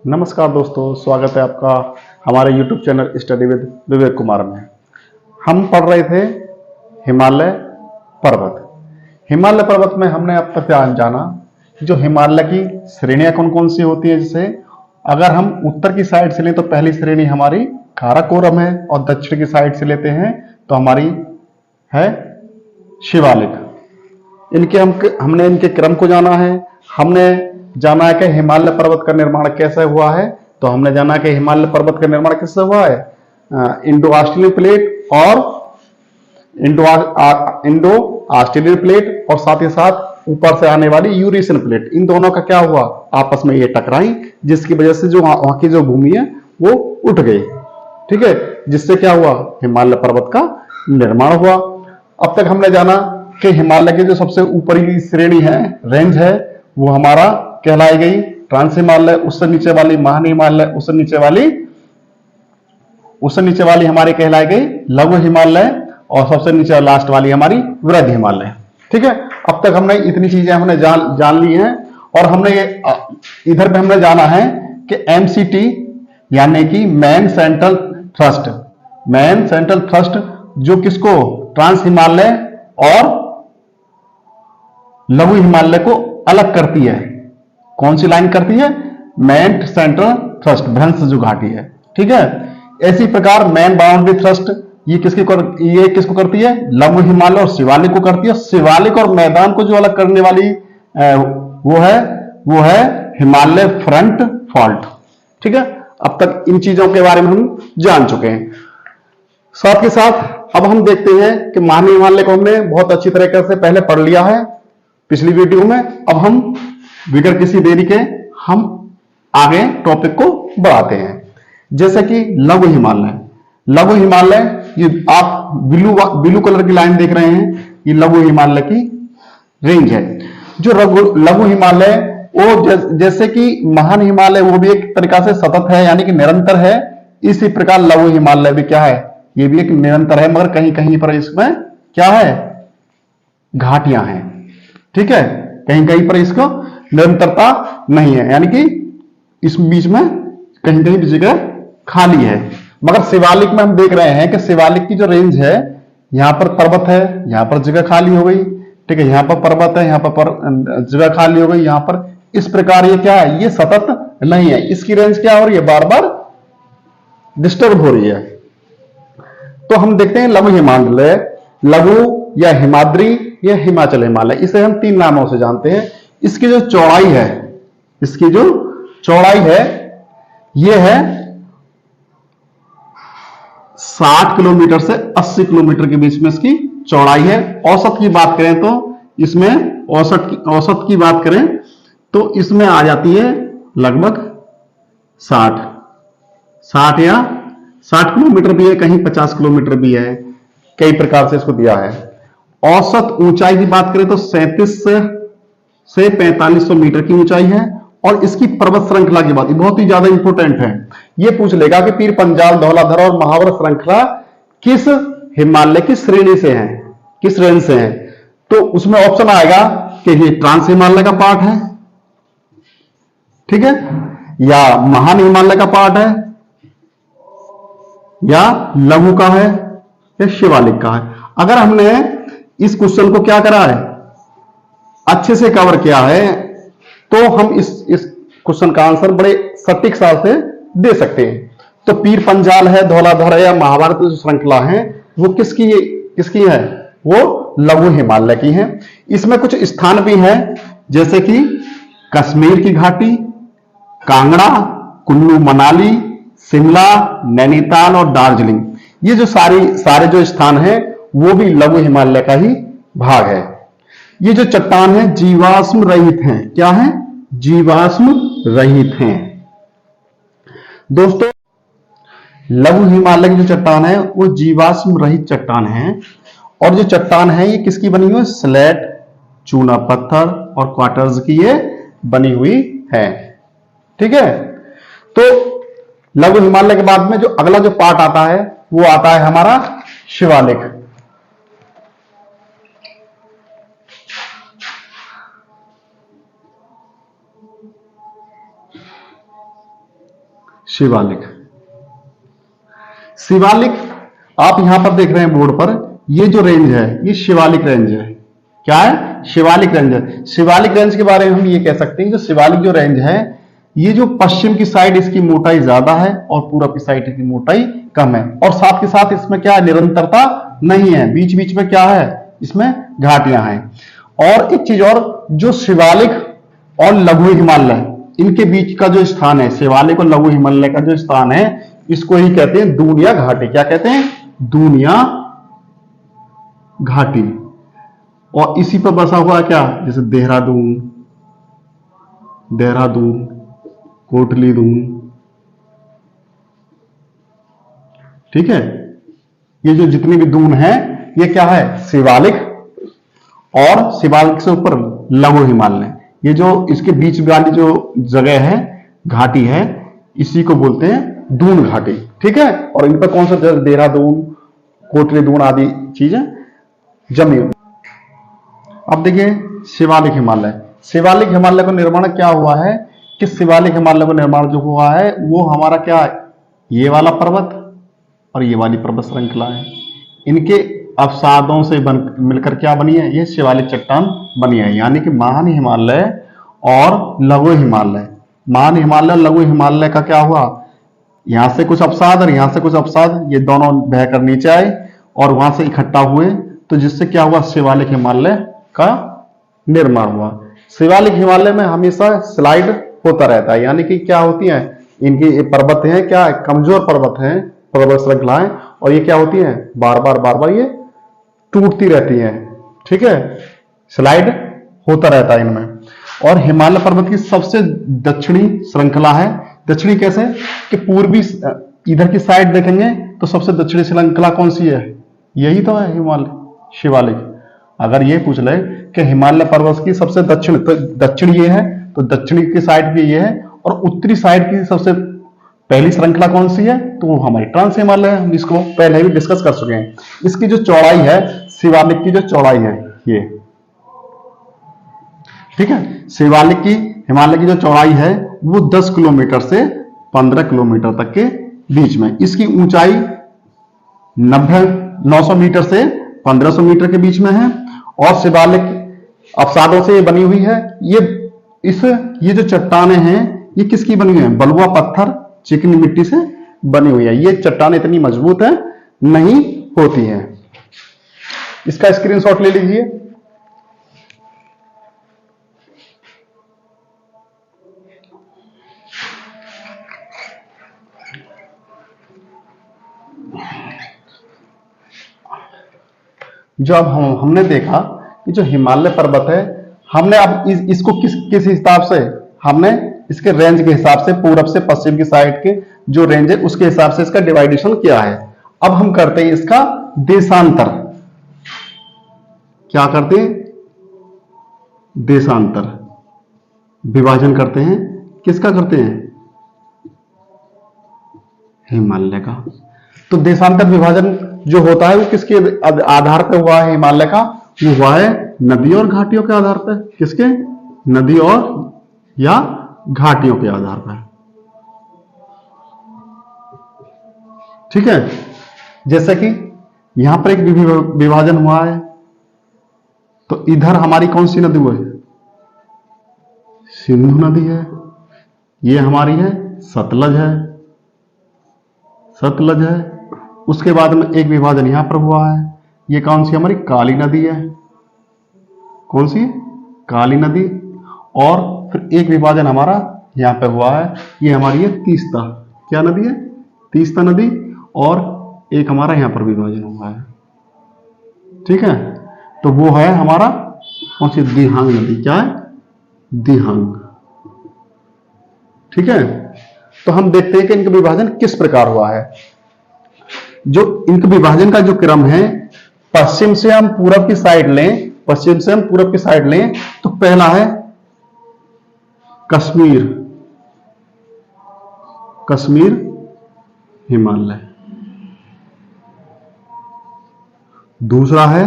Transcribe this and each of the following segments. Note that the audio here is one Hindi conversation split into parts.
नमस्कार दोस्तों, स्वागत है आपका हमारे YouTube channel study with Vivek Kumar में। हम पढ़ रहे थे हिमालय पर्वत। हिमालय पर्वत में हमने अब तक जाना जो हिमालय की श्रेणियां कौन कौन सी होती हैं। जैसे अगर हम उत्तर की साइड से लें तो पहली श्रेणी हमारी काराकोरम है, और दक्षिण की साइड से लेते हैं तो हमारी है शिवालिक। हमने इनके क्रम को जाना है। हमने जाना है कि हिमालय पर्वत का निर्माण कैसे हुआ है। तो हमने जाना कि हिमालय पर्वत का निर्माण किससे हुआ है, इंडो ऑस्ट्रेलियन प्लेट और इंडो ऑस्ट्रेलियन प्लेट, और साथ ही साथ ऊपर से आने वाली यूरेशियन प्लेट, इन दोनों का क्या हुआ, आपस में ये टकराई, जिसकी वजह से जो वहां की जो भूमि है वो उठ गई। ठीक है, जिससे क्या हुआ, हिमालय पर्वत का निर्माण हुआ। अब तक हमने जाना कि हिमालय की जो सबसे ऊपरी श्रेणी है, रेंज है, वो हमारा कहलाई गई ट्रांस हिमालय। उससे नीचे वाली महान हिमालय, उससे नीचे वाली हमारी कहलाई गई लघु हिमालय, और सबसे नीचे लास्ट वाली हमारी वृद्ध हिमालय। ठीक है, अब तक हमने इतनी चीजें हमने जान ली हैं। और हमने ये इधर पे हमने जाना है कि एमसीटी यानी कि मैन सेंट्रल थ्रस्ट जो किसको, ट्रांस हिमालय और लघु हिमालय को अलग करती है। कौन सी लाइन करती है, मैन सेंट्रल थ्रस्ट, भ्रंश जो घाटी है। ठीक है, इसी प्रकार मैन बाउंड्री थ्रस्ट ये किसको करती है, लघु हिमालय और शिवालिक को करती है। शिवालिक और मैदान को जो अलग करने वाली वो है हिमालय फ्रंट फॉल्ट। ठीक है, अब तक इन चीजों के बारे में हम जान चुके हैं। साथ के साथ अब हम देखते हैं कि महान हिमालय को हमने बहुत अच्छी तरीके से पहले पढ़ लिया है पिछली वीडियो में। अब हम बिगर किसी देरी के हम आगे टॉपिक को बढ़ाते हैं। जैसे कि लघु हिमालय, ये आप ब्लू कलर की लाइन देख रहे हैं, ये लघु हिमालय की रेंज है। जो लघु हिमालय वो जैसे कि महान हिमालय वो भी एक तरीका से सतत है, यानी कि निरंतर है। इसी प्रकार लघु हिमालय भी क्या है, ये भी एक निरंतर है, मगर कहीं कहीं पर इसमें क्या है, घाटियां हैं। ठीक है, कहीं कहीं पर इसको निरंतरता नहीं है, यानी कि इस बीच में कहीं कहीं जगह खाली है। मगर शिवालिक में हम देख रहे हैं कि शिवालिक की जो रेंज है, यहां पर पर्वत है, यहां पर जगह खाली हो गई। ठीक है, यहां पर पर्वत है, यहां पर जगह खाली हो गई, यहां पर। इस प्रकार ये क्या है, ये सतत नहीं है, इसकी रेंज क्या हो रही है, बार बार डिस्टर्ब हो रही है। तो हम देखते हैं लघु या हिमाद्री या हिमाचल हिमालय, इसे हम तीन नामों से जानते हैं। इसकी जो चौड़ाई है ये है 60 किलोमीटर से 80 किलोमीटर के बीच में इसकी चौड़ाई है। औसत की बात करें तो इसमें औसत की बात करें तो इसमें आ जाती है लगभग 60 या 60 किलोमीटर भी है, कहीं 50 किलोमीटर भी है, कई प्रकार से इसको दिया है। औसत ऊंचाई की बात करें तो 37 से 4500 मीटर की ऊंचाई है। और इसकी पर्वत श्रृंखला की बात बहुत ही ज्यादा इंपॉर्टेंट है। ये पूछ लेगा कि पीर पंजाल, धौलाधर और महावर श्रृंखला किस हिमालय की श्रेणी से है, किस रेंज से है। तो उसमें ऑप्शन आएगा कि ये ट्रांस हिमालय का पार्ट है, ठीक है, या महान हिमालय का पार्ट है, या लघु का है, या शिवालिक का है। अगर हमने इस क्वेश्चन को क्या करा है, अच्छे से कवर किया है, तो हम इस क्वेश्चन का आंसर बड़े सटीक साल से दे सकते हैं। तो पीर पंजाल है, धौलाधर है, या महाभारत जो श्रृंखला है वो किसकी है, वो लघु हिमालय की है। इसमें कुछ स्थान भी हैं, जैसे कि कश्मीर की घाटी, कांगड़ा, कुल्लू मनाली, शिमला, नैनीताल और दार्जिलिंग। ये जो सारे जो स्थान हैं वो भी लघु हिमालय का ही भाग है। ये जो चट्टान है जीवाश्म रहित हैं, क्या है, जीवाश्म रहित हैं। दोस्तों लघु हिमालय की जो चट्टान है वो जीवाश्म रहित चट्टान है। और जो चट्टान है ये किसकी बनी हुई है, स्लेट, चूना पत्थर और क्वार्टर्स की ये बनी हुई है। ठीक है, तो लघु हिमालय के बाद में जो अगला जो पार्ट आता है वो आता है हमारा शिवालिक। शिवालिक। शिवालिक आप यहां पर देख रहे हैं बोर्ड पर, ये जो रेंज है ये शिवालिक रेंज है। क्या है? शिवालिक रेंज है। शिवालिक रेंज के बारे में हम ये कह सकते हैं, जो शिवालिक जो रेंज है, ये जो पश्चिम की साइड इसकी मोटाई ज्यादा है और पूरब की साइड की मोटाई कम है, और साथ के साथ इसमें क्या है, निरंतरता नहीं है, बीच बीच में क्या है, इसमें घाटियां हैं। और एक चीज और, जो शिवालिक और लघु हिमालय इनके बीच का जो स्थान है, शिवालिक और लघु हिमालय का जो स्थान है, इसको ही कहते हैं दूनिया घाटी। क्या कहते हैं? दूनिया घाटी। और इसी पर बसा हुआ क्या, जैसे देहरादून, देहरादून, कोटली दून, ठीक है, ये जो जितनी भी दून है ये क्या है, शिवालिक, और शिवालिक से ऊपर लघु हिमालय। ये जो इसके बीच वाली जो जगह है, घाटी है, इसी को बोलते हैं दून घाटी। ठीक है, और इन पर कौन सा, देहरादून, कोटली दून आदि चीजें जमी। अब देखिए शिवालिक हिमालय। शिवालिक हिमालय का निर्माण क्या हुआ है कि शिवालिक हिमालय का निर्माण जो हुआ है वो हमारा क्या है, ये वाला पर्वत और ये वाली पर्वत श्रृंखला है, इनके अवसादों से मिलकर क्या बनी है, ये शिवालिक चट्टान बनी है। यानी कि महान हिमालय और लघु हिमालय, महान हिमालय और लघु हिमालय का क्या हुआ, यहां से कुछ अवसाद और यहां से कुछ अवसाद, ये दोनों बहकर नीचे आए और वहां से इकट्ठा हुए, तो जिससे क्या हुआ, शिवालिक हिमालय का निर्माण हुआ। शिवालिक हिमालय में हमेशा स्लाइड होता रहता है, यानी कि क्या होती है, इनकी पर्वत हैं, क्या कमजोर पर्वत हैं, पर्वत श्रृंखलाएं, और ये क्या होती हैं, बार बार ये टूटती रहती हैं। ठीक है, स्लाइड होता रहता है इनमें। और हिमालय पर्वत की सबसे दक्षिणी श्रृंखला है। दक्षिणी कैसे कि पूर्वी, इधर की साइड देखेंगे तो सबसे दक्षिणी श्रृंखला कौन सी है, यही तो है हिमालय शिवालिक। अगर ये पूछ ले कि हिमालय पर्वत की सबसे दक्षिण, तो दक्षिण ये है, तो दक्षिणी की साइड भी ये है, और उत्तरी साइड की सबसे पहली श्रृंखला कौन सी है, तो वो हमारी ट्रांस हिमालय है। हम इसको पहले भी डिस्कस कर चुके हैं। इसकी जो चौड़ाई है, शिवालिक की जो चौड़ाई है ये, ठीक है, शिवालिक की, हिमालय की जो चौड़ाई है वो 10 किलोमीटर से 15 किलोमीटर तक के बीच में, इसकी ऊंचाई 900 मीटर से 1500 मीटर के बीच में है, और शिवालिक अवसादों से बनी हुई है। ये जो चट्टानें हैं ये किसकी बनी हुई है, बलुआ पत्थर, चिकनी मिट्टी से बनी हुई है। ये चट्टानें इतनी मजबूत है नहीं होती हैं। इसका स्क्रीनशॉट ले लीजिए। जो अब हमने देखा कि जो हिमालय पर्वत है, हमने अब इसको किस हिसाब से, हमने इसके रेंज के हिसाब से, पूरब से पश्चिम की साइड के जो रेंज है उसके हिसाब से इसका डिवाइडेशन किया है। अब हम करते हैं इसका देशांतर। क्या करते हैं, देशांतर, विभाजन करते हैं। किसका करते हैं, हिमालय का। तो देशांतर विभाजन जो होता है वो किसके आधार पर हुआ है, हिमालय का, वो हुआ है नदी और घाटियों के आधार पर। किसके, नदी और या घाटियों के आधार पर। ठीक है, जैसे कि यहां पर एक विभाजन हुआ है, तो इधर हमारी कौन सी नदी है, सिंधु नदी है। ये हमारी है सतलज है, सतलज है। उसके बाद में एक विभाजन यहां पर हुआ है, ये कौन सी हमारी काली नदी है, कौन सी, काली नदी। और फिर एक विभाजन हमारा यहां पे हुआ है, ये हमारी है तीस्ता, क्या नदी है, तीस्ता नदी। और एक हमारा यहां पर विभाजन हुआ है। ठीक है, तो वो है हमारा कौन सी, दिहांग नदी। क्या है, दिहांग। ठीक है, तो हम देखते हैं कि इनका विभाजन किस प्रकार हुआ है। जो इनके विभाजन का जो क्रम है, पश्चिम से हम पूरब की साइड लें, पश्चिम से हम पूरब की साइड लें, तो पहला है कश्मीर, कश्मीर हिमालय। दूसरा है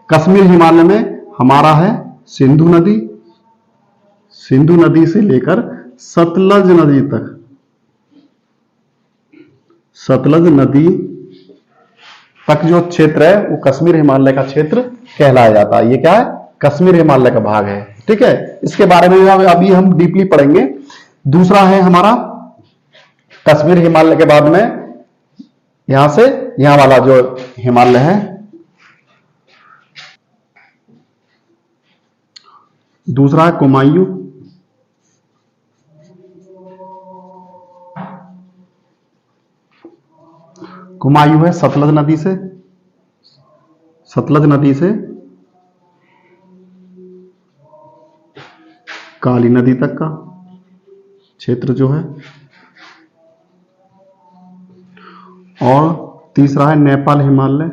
कश्मीर हिमालय में हमारा है सिंधु नदी, सिंधु नदी से लेकर सतलज नदी तक, सतलज नदी तक जो क्षेत्र है वो कश्मीर हिमालय का क्षेत्र कहलाया जाता है। ये क्या है? कश्मीर हिमालय का भाग है। ठीक है, इसके बारे में अभी हम डीपली पढ़ेंगे। दूसरा है हमारा कश्मीर हिमालय के बाद में यहां से यहां वाला जो हिमालय है, दूसरा है कुमायूं। कुमायूं है सतलज नदी से काली नदी तक का क्षेत्र जो है। और तीसरा है नेपाल हिमालय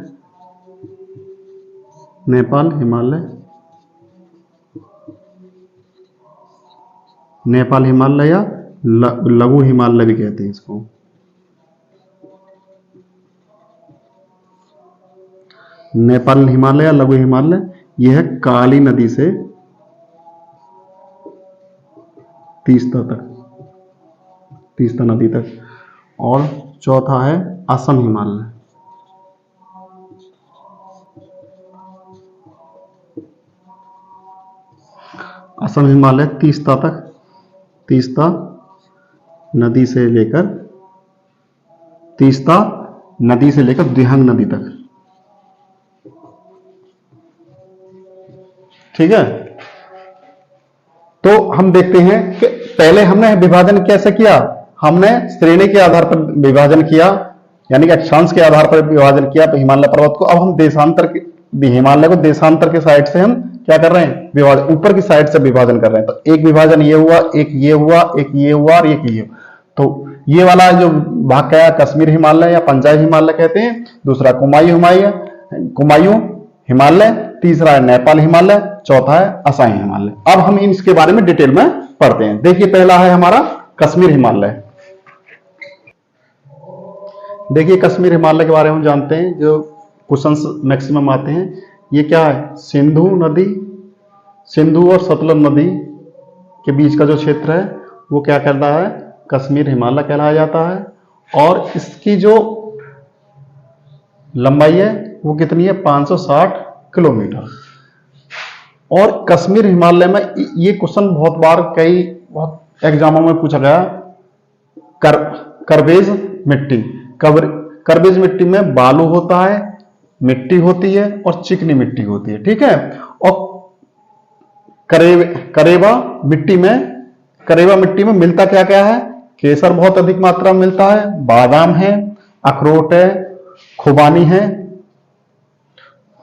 या लघु हिमालय भी कहते हैं इसको। नेपाल हिमालय या लघु हिमालय, यह है काली नदी से तीस्ता नदी तक। और चौथा है असम हिमालय। असम हिमालय तीस्ता नदी से लेकर दिहंग नदी तक। ठीक है, तो हम देखते हैं कि पहले हमने विभाजन कैसे किया। हमने श्रेणी के आधार पर विभाजन किया, यानी कि अक्षांश के आधार पर विभाजन किया हिमालय पर्वत को। अब हम हिमालय को देशांतर के साइड से हम क्या कर रहे हैं? विभाजन, ऊपर की साइड से विभाजन कर रहे हैं। तो एक विभाजन ये हुआ, एक ये हुआ, एक ये हुआ और एक ये हुआ। तो ये वाला जो भाग क्या, कश्मीर हिमालय या पंजाब हिमालय कहते हैं। दूसरा कुमायूं हिमालय, तीसरा है नेपाल हिमालय, चौथा है असम हिमालय। अब हम इसके बारे में डिटेल में पढ़ते हैं। देखिए, पहला है हमारा कश्मीर हिमालय। देखिए, कश्मीर हिमालय के बारे में जानते हैं, जो क्वेश्चंस मैक्सिमम आते हैं। ये क्या है? सिंधु और सतलज नदी के बीच का जो क्षेत्र है वो क्या कहता है? कश्मीर हिमालय कहलाया जाता है। और इसकी जो लंबाई है वो कितनी है? 560 किलोमीटर। और कश्मीर हिमालय में ये क्वेश्चन बहुत बार बहुत एग्जामों में पूछा गया। कर्बेज मिट्टी में बालू होता है, मिट्टी होती है और चिकनी मिट्टी होती है। ठीक है, और करेबा मिट्टी में मिलता क्या क्या है? केसर बहुत अधिक मात्रा में मिलता है, बादाम है, अखरोट है, खुबानी है,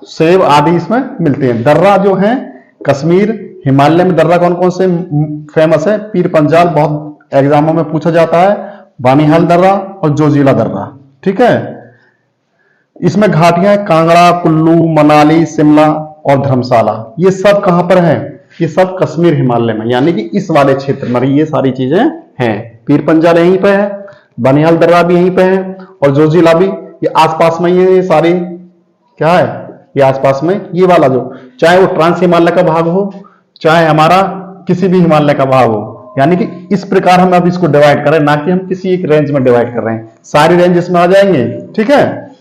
सेब आदि इसमें मिलते हैं। दर्रा जो है कश्मीर हिमालय में, दर्रा कौन कौन से फेमस है? पीर पंजाल बहुत एग्जामों में पूछा जाता है, बानीहाल दर्रा और जोजिला दर्रा। ठीक है, इसमें घाटियां कांगड़ा, कुल्लू, मनाली, शिमला और धर्मशाला। ये सब कहां पर है? ये सब कश्मीर हिमालय में, यानी कि इस वाले क्षेत्र में ये सारी चीजें हैं। पीर पंजाल यहीं पे है, बानीहाल दर्रा भी यहीं पे है और जोजिला भी ये आसपास में। ये सारी क्या है? ये आसपास में ये वाला जो, चाहे वो ट्रांस हिमालय का भाग हो, चाहे हमारा किसी भी हिमालय का भाग हो, यानी कि इस प्रकार हम अब इसको डिवाइड कर रहे हैं, ना कि हम किसी एक रेंज में डिवाइड कर रहे हैं। सारी रेंज इसमें आ जाएंगे। ठीक है,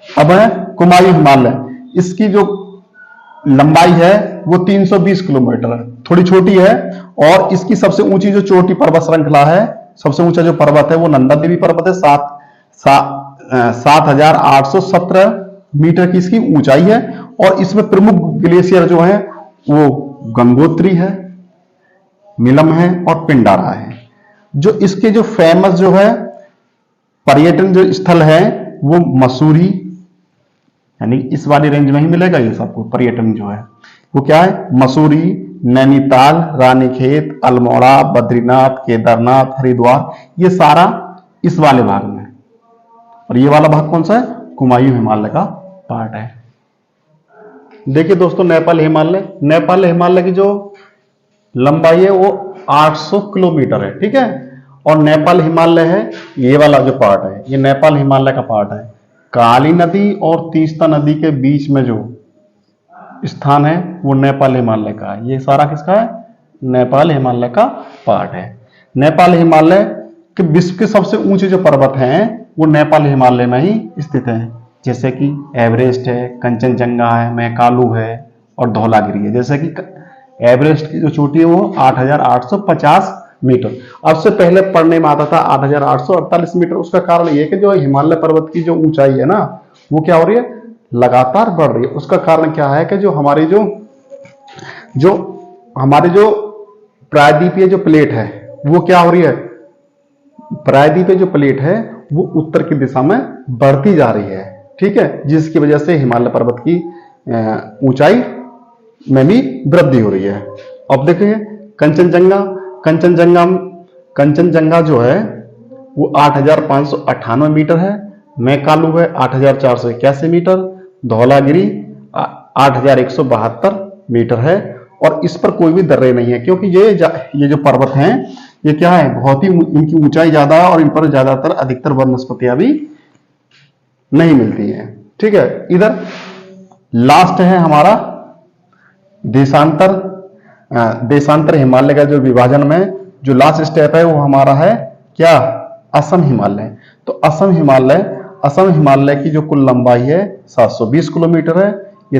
अब है कुमायूं हिमालय। इसकी जो लंबाई है वो 320 किलोमीटर है, थोड़ी छोटी है। और इसकी सबसे ऊंची जो चोटी पर्वत श्रृंखला है, सबसे ऊंचा जो पर्वत है वो नंदा देवी पर्वत है। 7,817 मीटर की इसकी ऊंचाई है। और इसमें प्रमुख ग्लेशियर जो है वो गंगोत्री है, मिलम है और पिंडारा है। जो इसके जो फेमस जो है पर्यटन जो स्थल है वो मसूरी, यानी इस वाली रेंज में ही मिलेगा ये सबको। पर्यटन जो है वो क्या है? मसूरी, नैनीताल, रानीखेत, अल्मोड़ा, बद्रीनाथ, केदारनाथ, हरिद्वार, ये सारा इस वाले भाग में। और ये वाला भाग कौन सा है? कुमायूं हिमालय का पार्ट है। देखिए दोस्तों, नेपाल हिमालय की जो लंबाई है वो 800 किलोमीटर है। ठीक है, और नेपाल हिमालय है ये वाला जो पार्ट है, ये नेपाल हिमालय का पार्ट है। काली नदी और तीस्ता नदी के बीच में जो स्थान है वो नेपाल हिमालय का है। ये सारा किसका है? नेपाल हिमालय का पार्ट है। नेपाल हिमालय के विश्व के सबसे ऊंचे जो पर्वत हैं वो नेपाल हिमालय में ही स्थित है, जैसे कि एवरेस्ट है, कंचनजंगा है, मैकालू है और धौलागिरी है। जैसे कि एवरेस्ट की जो चोटी है वो 8,850 मीटर, अब से पहले पढ़ने में आता था 8,848 मीटर। उसका कारण ये है कि जो हिमालय पर्वत की जो ऊंचाई है ना, वो क्या हो रही है, लगातार बढ़ रही है। उसका कारण क्या है कि जो हमारी जो प्रायद्वीपीय जो प्लेट है वो क्या हो रही है, प्रायद्वीपीय जो प्लेट है वो उत्तर की दिशा में बढ़ती जा रही है, ठीक है, जिसकी वजह से हिमालय पर्वत की ऊंचाई में भी वृद्धि हो रही है। अब देखिए कंचनजंगा जो है वो 8,598 मीटर है, मैकालू है 8,481 मीटर, धौलागिरी 8,172 मीटर है। और इस पर कोई भी दर्रे नहीं है, क्योंकि ये जो पर्वत हैं ये क्या है, बहुत ही इनकी ऊंचाई ज्यादा है और इन पर ज्यादातर अधिकतर वनस्पतियां भी नहीं मिलती हैं, ठीक है। इधर लास्ट है हमारा देशांतर हिमालय का जो विभाजन में जो लास्ट स्टेप है वो हमारा है क्या, असम हिमालय। तो असम हिमालय की जो कुल लंबाई है 720 किलोमीटर है। ये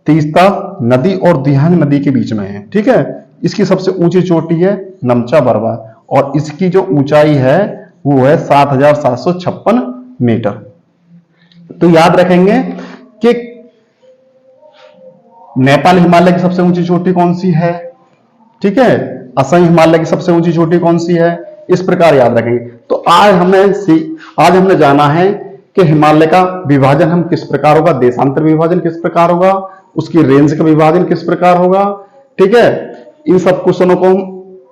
तीस्ता नदी और दिहांग नदी के बीच में है, ठीक है। इसकी सबसे ऊंची चोटी है नमचा बरवा और इसकी जो ऊंचाई है वो है 7,756 मीटर। तो याद रखेंगे कि नेपाल हिमालय की सबसे ऊंची चोटी कौन सी है, ठीक है, असम हिमालय की सबसे ऊंची चोटी कौन सी है, इस प्रकार याद रखेंगे। तो आज हमने जाना है कि हिमालय का विभाजन हम किस प्रकार होगा, देशांतर विभाजन किस प्रकार होगा, उसकी रेंज का विभाजन किस प्रकार होगा, ठीक है। इन सब क्वेश्चनों को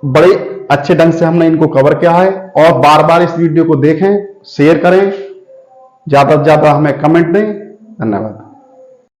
बड़े अच्छे ढंग से हमने इनको कवर किया है। और बार बार इस वीडियो को देखें, शेयर करें, ज्यादा से ज्यादा हमें कमेंट दें। धन्यवाद।